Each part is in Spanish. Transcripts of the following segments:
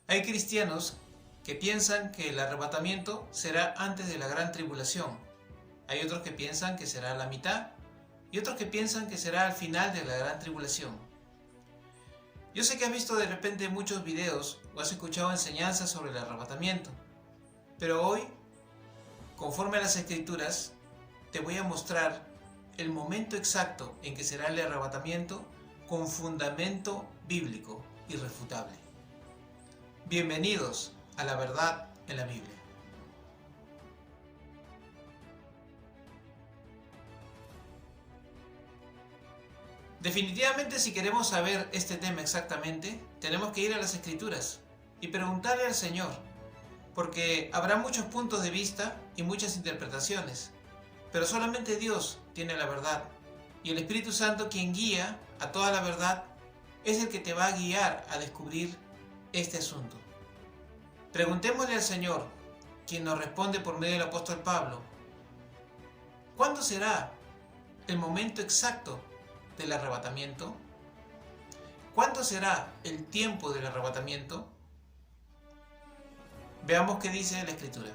Hay cristianos que piensan que el arrebatamiento será antes de la gran tribulación. Hay otros que piensan que será a la mitad y otros que piensan que será al final de la gran tribulación. Yo sé que has visto de repente muchos videos o has escuchado enseñanzas sobre el arrebatamiento, pero hoy, conforme a las Escrituras, te voy a mostrar el momento exacto en que será el arrebatamiento con fundamento bíblico irrefutable. Bienvenidos a la verdad en la Biblia. Definitivamente, si queremos saber este tema exactamente, tenemos que ir a las Escrituras y preguntarle al Señor, porque habrá muchos puntos de vista y muchas interpretaciones, pero solamente Dios tiene la verdad, y el Espíritu Santo, quien guía a toda la verdad, es el que te va a guiar a descubrir este asunto. Preguntémosle al Señor, quien nos responde por medio del apóstol Pablo, ¿cuándo será el momento exacto del arrebatamiento? ¿Cuándo será el tiempo del arrebatamiento? Veamos qué dice la Escritura.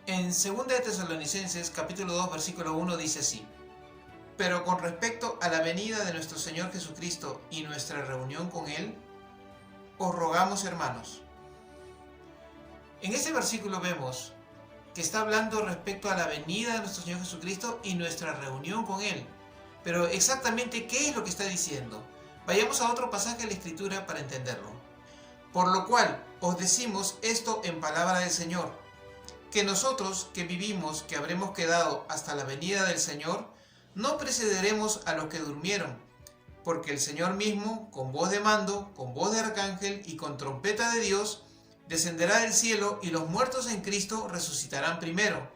En 2 de Tesalonicenses capítulo 2 versículo 1 dice así: pero con respecto a la venida de nuestro Señor Jesucristo y nuestra reunión con Él, os rogamos, hermanos. En este versículo vemos que está hablando respecto a la venida de nuestro Señor Jesucristo y nuestra reunión con Él. Pero exactamente, ¿qué es lo que está diciendo? Vayamos a otro pasaje de la Escritura para entenderlo. Por lo cual, os decimos esto en palabra del Señor, que nosotros que vivimos, que habremos quedado hasta la venida del Señor, no precederemos a los que durmieron, porque el Señor mismo, con voz de mando, con voz de arcángel y con trompeta de Dios, descenderá del cielo, y los muertos en Cristo resucitarán primero.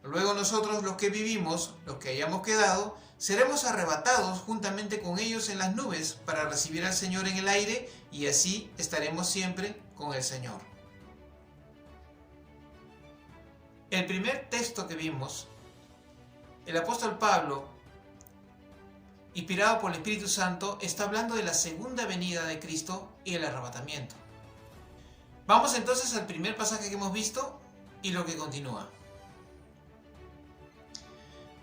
Luego nosotros, los que vivimos, los que hayamos quedado, seremos arrebatados juntamente con ellos en las nubes para recibir al Señor en el aire, y así estaremos siempre con el Señor. El primer texto que vimos, el apóstol Pablo, inspirado por el Espíritu Santo, está hablando de la segunda venida de Cristo y el arrebatamiento. Vamos entonces al primer pasaje que hemos visto y lo que continúa.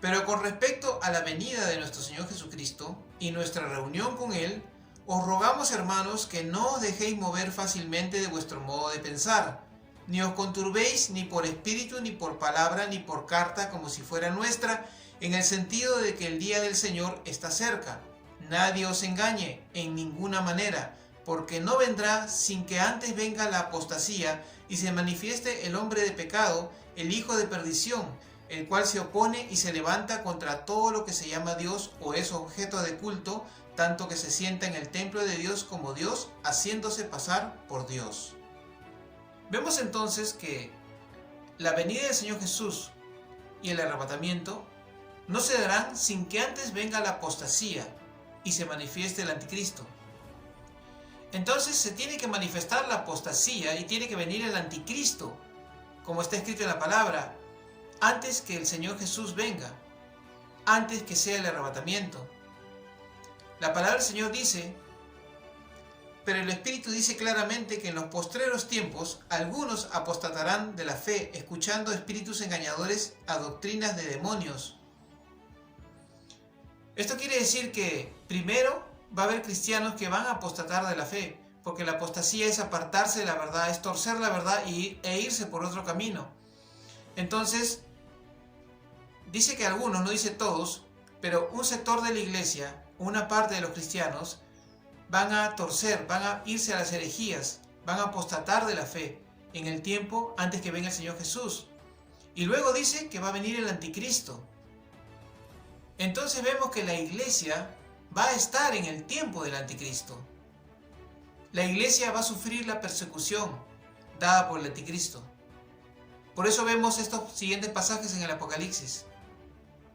Pero con respecto a la venida de nuestro Señor Jesucristo y nuestra reunión con Él, os rogamos, hermanos, que no os dejéis mover fácilmente de vuestro modo de pensar, ni os conturbéis ni por espíritu, ni por palabra, ni por carta, como si fuera nuestra, en el sentido de que el día del Señor está cerca. Nadie os engañe en ninguna manera, porque no vendrá sin que antes venga la apostasía y se manifieste el hombre de pecado, el hijo de perdición, el cual se opone y se levanta contra todo lo que se llama Dios o es objeto de culto, tanto que se sienta en el templo de Dios como Dios, haciéndose pasar por Dios. Vemos entonces que la venida del Señor Jesús y el arrebatamiento no se darán sin que antes venga la apostasía y se manifieste el anticristo. Entonces se tiene que manifestar la apostasía y tiene que venir el anticristo, como está escrito en la palabra, antes que el Señor Jesús venga, antes que sea el arrebatamiento. La palabra del Señor dice, pero el Espíritu dice claramente que en los postreros tiempos algunos apostatarán de la fe, escuchando espíritus engañadores a doctrinas de demonios. Esto quiere decir que primero va a haber cristianos que van a apostatar de la fe, porque la apostasía es apartarse de la verdad, es torcer la verdad e irse por otro camino. Entonces, dice que algunos, no dice todos, pero un sector de la iglesia, una parte de los cristianos, van a torcer, van a irse a las herejías, van a apostatar de la fe en el tiempo antes que venga el Señor Jesús. Y luego dice que va a venir el anticristo. Entonces vemos que la iglesia va a estar en el tiempo del anticristo. La iglesia va a sufrir la persecución dada por el anticristo. Por eso vemos estos siguientes pasajes en el Apocalipsis.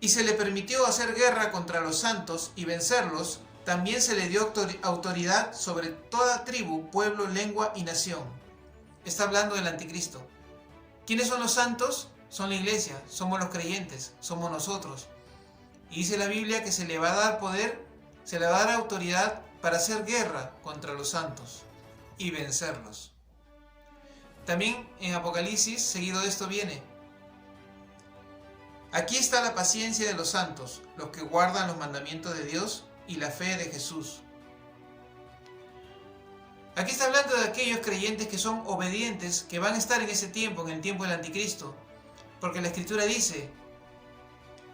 Y se le permitió hacer guerra contra los santos y vencerlos. También se le dio autoridad sobre toda tribu, pueblo, lengua y nación. Está hablando del anticristo. ¿Quiénes son los santos? Son la iglesia, somos los creyentes, somos nosotros. Y dice la Biblia que se le va a dar poder, se le va a dar autoridad para hacer guerra contra los santos y vencerlos. También en Apocalipsis, seguido de esto viene: aquí está la paciencia de los santos, los que guardan los mandamientos de Dios y la fe de Jesús. Aquí está hablando de aquellos creyentes que son obedientes, que van a estar en ese tiempo, en el tiempo del anticristo. Porque la Escritura dice: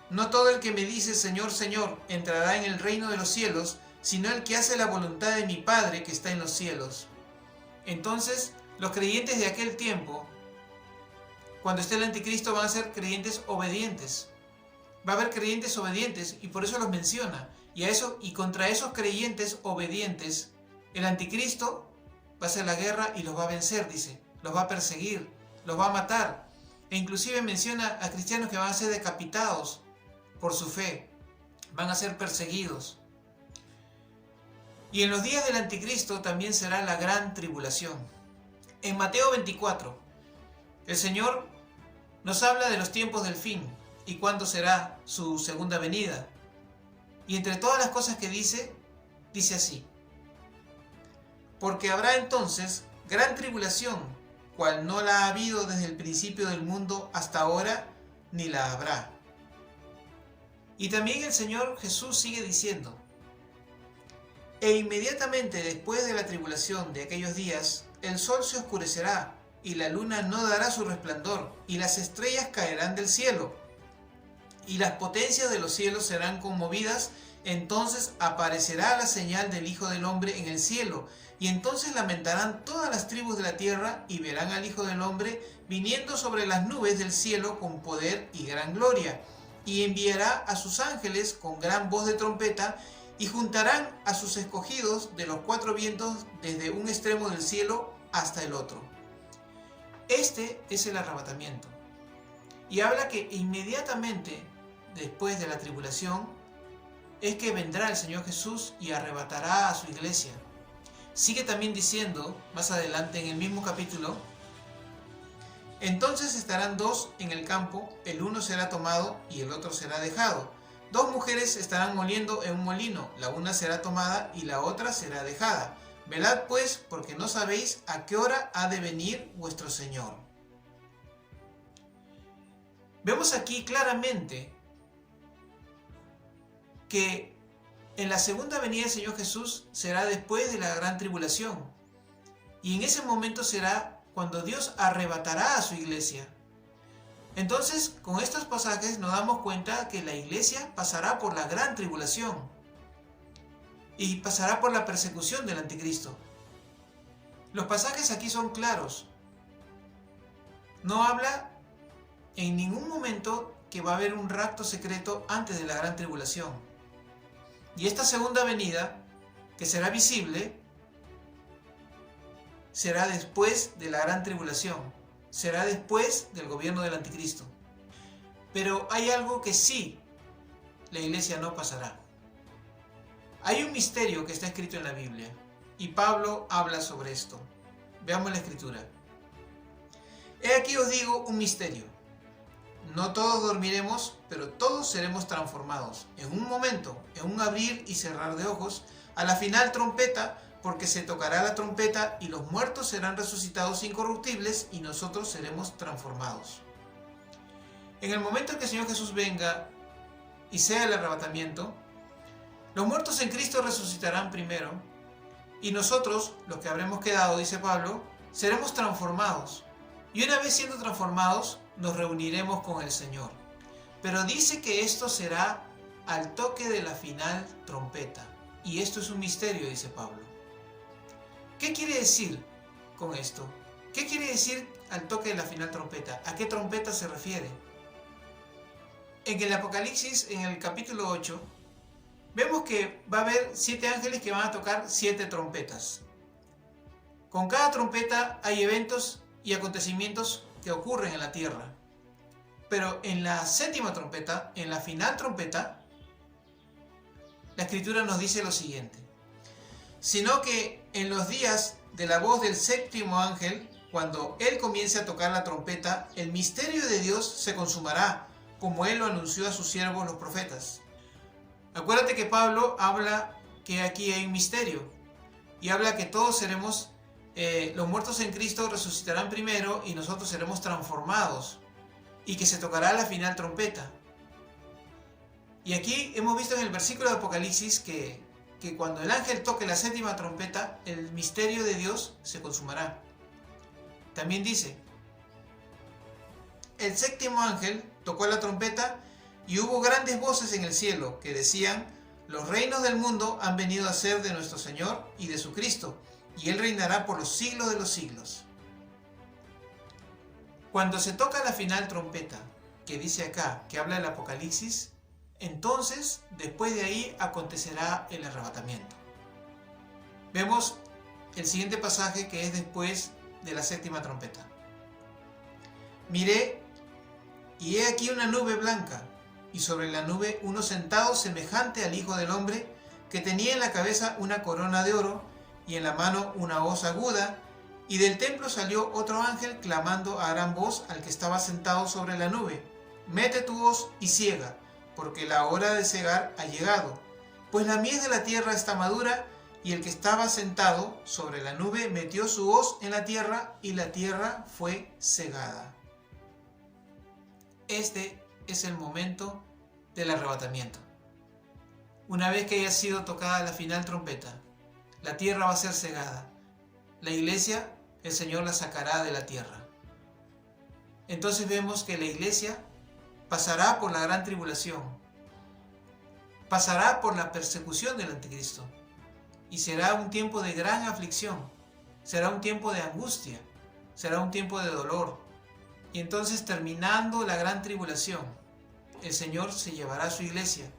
no todo el que me dice Señor, Señor, entrará en el reino de los cielos, sino el que hace la voluntad de mi Padre que está en los cielos. Entonces, los creyentes de aquel tiempo, cuando esté el anticristo, van a ser creyentes obedientes. Va a haber creyentes obedientes, y por eso los menciona. Y contra esos creyentes obedientes, el anticristo va a hacer la guerra y los va a vencer, dice. Los va a perseguir, los va a matar. E inclusive menciona a cristianos que van a ser decapitados por su fe. Van a ser perseguidos. Y en los días del anticristo también será la gran tribulación. En Mateo 24, el Señor nos habla de los tiempos del fin y cuándo será su segunda venida. Y entre todas las cosas que dice así: porque habrá entonces gran tribulación, cual no la ha habido desde el principio del mundo hasta ahora, ni la habrá. Y también el Señor Jesús sigue diciendo: e inmediatamente después de la tribulación de aquellos días, el sol se oscurecerá, y la luna no dará su resplandor, y las estrellas caerán del cielo, y las potencias de los cielos serán conmovidas. Entonces aparecerá la señal del Hijo del Hombre en el cielo, y entonces lamentarán todas las tribus de la tierra, y verán al Hijo del Hombre viniendo sobre las nubes del cielo con poder y gran gloria, y enviará a sus ángeles con gran voz de trompeta, y juntarán a sus escogidos de los cuatro vientos desde un extremo del cielo hasta el otro. Este es el arrebatamiento. Y habla que inmediatamente después de la tribulación es que vendrá el Señor Jesús y arrebatará a su iglesia. Sigue también diciendo, más adelante en el mismo capítulo: entonces estarán dos en el campo, el uno será tomado y el otro será dejado. Dos mujeres estarán moliendo en un molino, la una será tomada y la otra será dejada. Velad pues, porque no sabéis a qué hora ha de venir vuestro Señor. Vemos aquí claramente que en la segunda venida del Señor Jesús será después de la gran tribulación. Y en ese momento será cuando Dios arrebatará a su iglesia. Entonces, con estos pasajes nos damos cuenta que la iglesia pasará por la gran tribulación y pasará por la persecución del anticristo. Los pasajes aquí son claros. No habla en ningún momento que va a haber un rapto secreto antes de la gran tribulación. Y esta segunda venida, que será visible, será después de la gran tribulación. Será después del gobierno del anticristo. Pero hay algo que sí, la iglesia no pasará. Hay un misterio que está escrito en la Biblia, y Pablo habla sobre esto. Veamos la escritura. He aquí os digo un misterio. No todos dormiremos, pero todos seremos transformados. En un momento, en un abrir y cerrar de ojos, a la final trompeta, porque se tocará la trompeta y los muertos serán resucitados incorruptibles y nosotros seremos transformados. En el momento en que el Señor Jesús venga y sea el arrebatamiento, los muertos en Cristo resucitarán primero y nosotros, los que habremos quedado, dice Pablo, seremos transformados. Y una vez siendo transformados, nos reuniremos con el Señor. Pero dice que esto será al toque de la final trompeta. Y esto es un misterio, dice Pablo. ¿Qué quiere decir con esto? ¿Qué quiere decir al toque de la final trompeta? ¿A qué trompeta se refiere? En el Apocalipsis, en el capítulo 8, vemos que va a haber 7 ángeles que van a tocar 7 trompetas. Con cada trompeta hay eventos y acontecimientos que ocurren en la tierra. Pero en la séptima trompeta, en la final trompeta, la Escritura nos dice lo siguiente: sino que en los días de la voz del séptimo ángel, cuando él comience a tocar la trompeta, el misterio de Dios se consumará, como él lo anunció a sus siervos los profetas. Acuérdate que Pablo habla que aquí hay un misterio, y habla que todos seremos los muertos en Cristo resucitarán primero y nosotros seremos transformados, y que se tocará la final trompeta. Y aquí hemos visto en el versículo de Apocalipsis que cuando el ángel toque la séptima trompeta, el misterio de Dios se consumará. También dice: el séptimo ángel tocó la trompeta y hubo grandes voces en el cielo que decían: los reinos del mundo han venido a ser de nuestro Señor y de su Cristo, y Él reinará por los siglos de los siglos. Cuando se toca la final trompeta, que dice acá, que habla del Apocalipsis, entonces, después de ahí, acontecerá el arrebatamiento. Vemos el siguiente pasaje que es después de la séptima trompeta. Miré, y he aquí una nube blanca, y sobre la nube uno sentado semejante al Hijo del Hombre, que tenía en la cabeza una corona de oro, y en la mano una hoz aguda, y del templo salió otro ángel clamando a gran voz al que estaba sentado sobre la nube: mete tu hoz y siega, porque la hora de segar ha llegado, pues la mies de la tierra está madura. Y el que estaba sentado sobre la nube metió su hoz en la tierra, y la tierra fue segada. Este es el momento del arrebatamiento. Una vez que haya sido tocada la final trompeta, la tierra va a ser segada. La iglesia, el Señor la sacará de la tierra. Entonces vemos que la iglesia pasará por la gran tribulación, pasará por la persecución del anticristo, y será un tiempo de gran aflicción, será un tiempo de angustia, será un tiempo de dolor. Y entonces, terminando la gran tribulación, el Señor se llevará a su iglesia.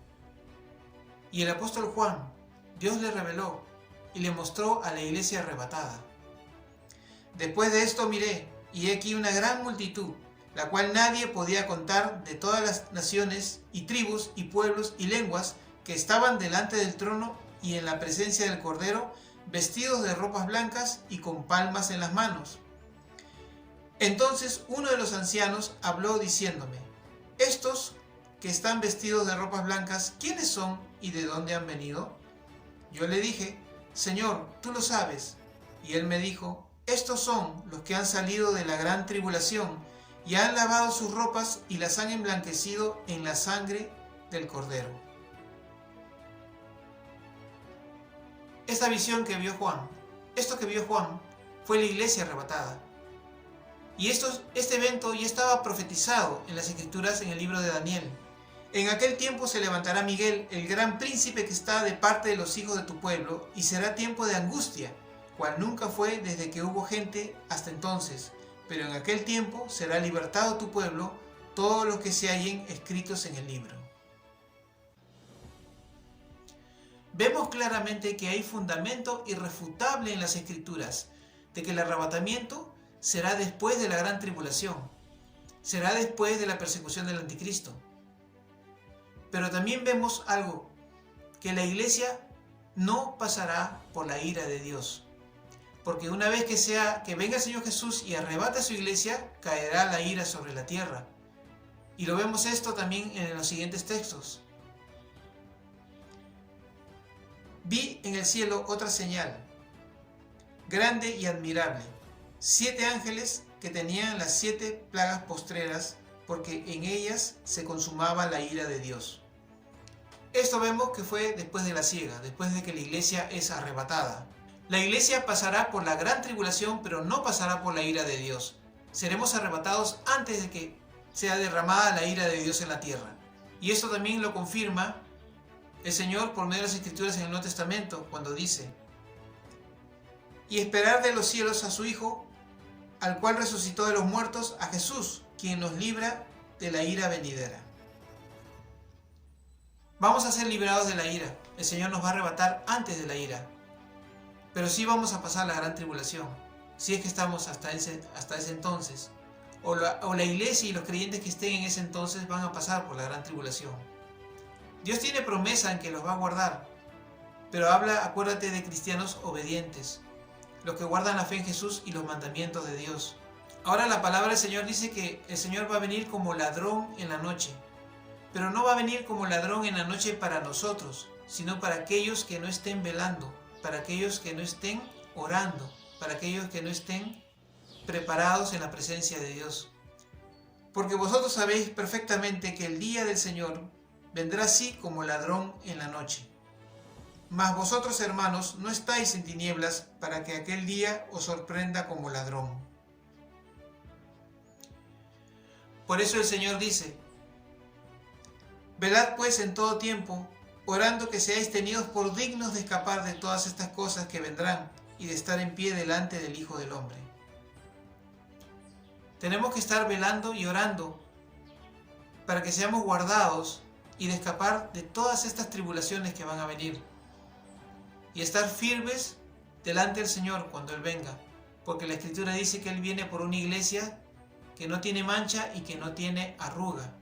Y el apóstol Juan, Dios le reveló y le mostró a la iglesia arrebatada. Después de esto miré, y he aquí una gran multitud, la cual nadie podía contar, de todas las naciones y tribus y pueblos y lenguas, que estaban delante del trono y en la presencia del Cordero, vestidos de ropas blancas y con palmas en las manos. Entonces uno de los ancianos habló diciéndome: estos que están vestidos de ropas blancas, ¿quiénes son y de dónde han venido? Yo le dije: Señor, tú lo sabes. Y él me dijo: estos son los que han salido de la gran tribulación y han lavado sus ropas y las han emblanquecido en la sangre del Cordero. Esta visión que vio Juan, esto que vio Juan, fue la iglesia arrebatada. Y este evento ya estaba profetizado en las Escrituras, en el libro de Daniel. En aquel tiempo se levantará Miguel, el gran príncipe que está de parte de los hijos de tu pueblo, y será tiempo de angustia, cual nunca fue desde que hubo gente hasta entonces. Pero en aquel tiempo será libertado tu pueblo, todos los que se hallen escritos en el libro. Vemos claramente que hay fundamento irrefutable en las Escrituras de que el arrebatamiento será después de la gran tribulación, será después de la persecución del anticristo. Pero también vemos algo, que la iglesia no pasará por la ira de Dios, porque una vez que venga el Señor Jesús y arrebate a su iglesia, caerá la ira sobre la tierra. Y lo vemos esto también en los siguientes textos. Vi en el cielo otra señal, grande y admirable, 7 ángeles que tenían las 7 plagas postreras, porque en ellas se consumaba la ira de Dios. Esto vemos que fue después de la siega, después de que la iglesia es arrebatada. La iglesia pasará por la gran tribulación, pero no pasará por la ira de Dios. Seremos arrebatados antes de que sea derramada la ira de Dios en la tierra. Y esto también lo confirma el Señor por medio de las Escrituras en el Nuevo Testamento, cuando dice: y esperar de los cielos a su Hijo, al cual resucitó de los muertos, a Jesús, quien nos libra de la ira venidera. Vamos a ser liberados de la ira. El Señor nos va a arrebatar antes de la ira. Pero sí vamos a pasar la gran tribulación, si es que estamos hasta ese entonces. O la iglesia y los creyentes que estén en ese entonces van a pasar por la gran tribulación. Dios tiene promesa en que los va a guardar, pero acuérdate de cristianos obedientes, los que guardan la fe en Jesús y los mandamientos de Dios. Ahora la palabra del Señor dice que el Señor va a venir como ladrón en la noche, pero no va a venir como ladrón en la noche para nosotros, sino para aquellos que no estén velando, para aquellos que no estén orando, para aquellos que no estén preparados en la presencia de Dios. Porque vosotros sabéis perfectamente que el día del Señor vendrá así como ladrón en la noche. Mas vosotros, hermanos, no estáis en tinieblas para que aquel día os sorprenda como ladrón. Por eso el Señor dice: velad pues en todo tiempo, orando que seáis tenidos por dignos de escapar de todas estas cosas que vendrán y de estar en pie delante del Hijo del Hombre. Tenemos que estar velando y orando para que seamos guardados y de escapar de todas estas tribulaciones que van a venir. Y estar firmes delante del Señor cuando Él venga. Porque la Escritura dice que Él viene por una iglesia que no tiene mancha y que no tiene arruga.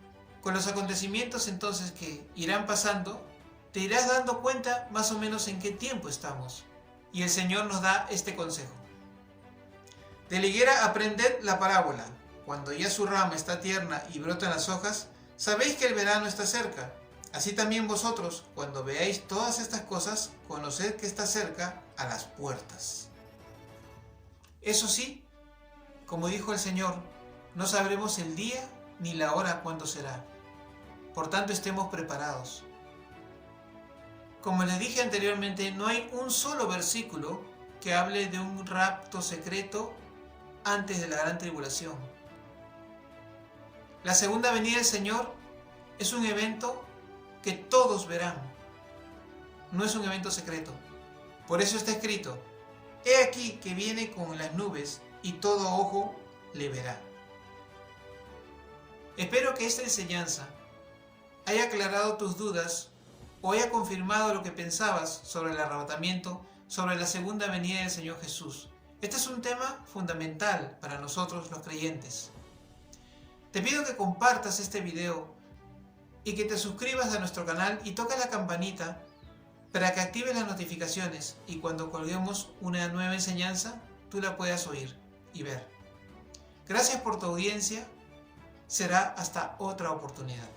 Con los acontecimientos entonces que irán pasando, te irás dando cuenta más o menos en qué tiempo estamos. Y el Señor nos da este consejo. De la higuera aprended la parábola. Cuando ya su rama está tierna y brotan las hojas, sabéis que el verano está cerca. Así también vosotros, cuando veáis todas estas cosas, conoced que está cerca a las puertas. Eso sí, como dijo el Señor, no sabremos el día ni la hora cuándo será. Por tanto, estemos preparados. Como les dije anteriormente, no hay un solo versículo que hable de un rapto secreto antes de la gran tribulación. La segunda venida del Señor es un evento que todos verán. No es un evento secreto. Por eso está escrito: he aquí que viene con las nubes y todo ojo le verá. Espero que esta enseñanza haya aclarado tus dudas o haya confirmado lo que pensabas sobre el arrebatamiento, sobre la segunda venida del Señor Jesús. Este es un tema fundamental para nosotros los creyentes. Te pido que compartas este video y que te suscribas a nuestro canal y toca la campanita para que actives las notificaciones y cuando colguemos una nueva enseñanza, tú la puedas oír y ver. Gracias por tu audiencia. Será hasta otra oportunidad.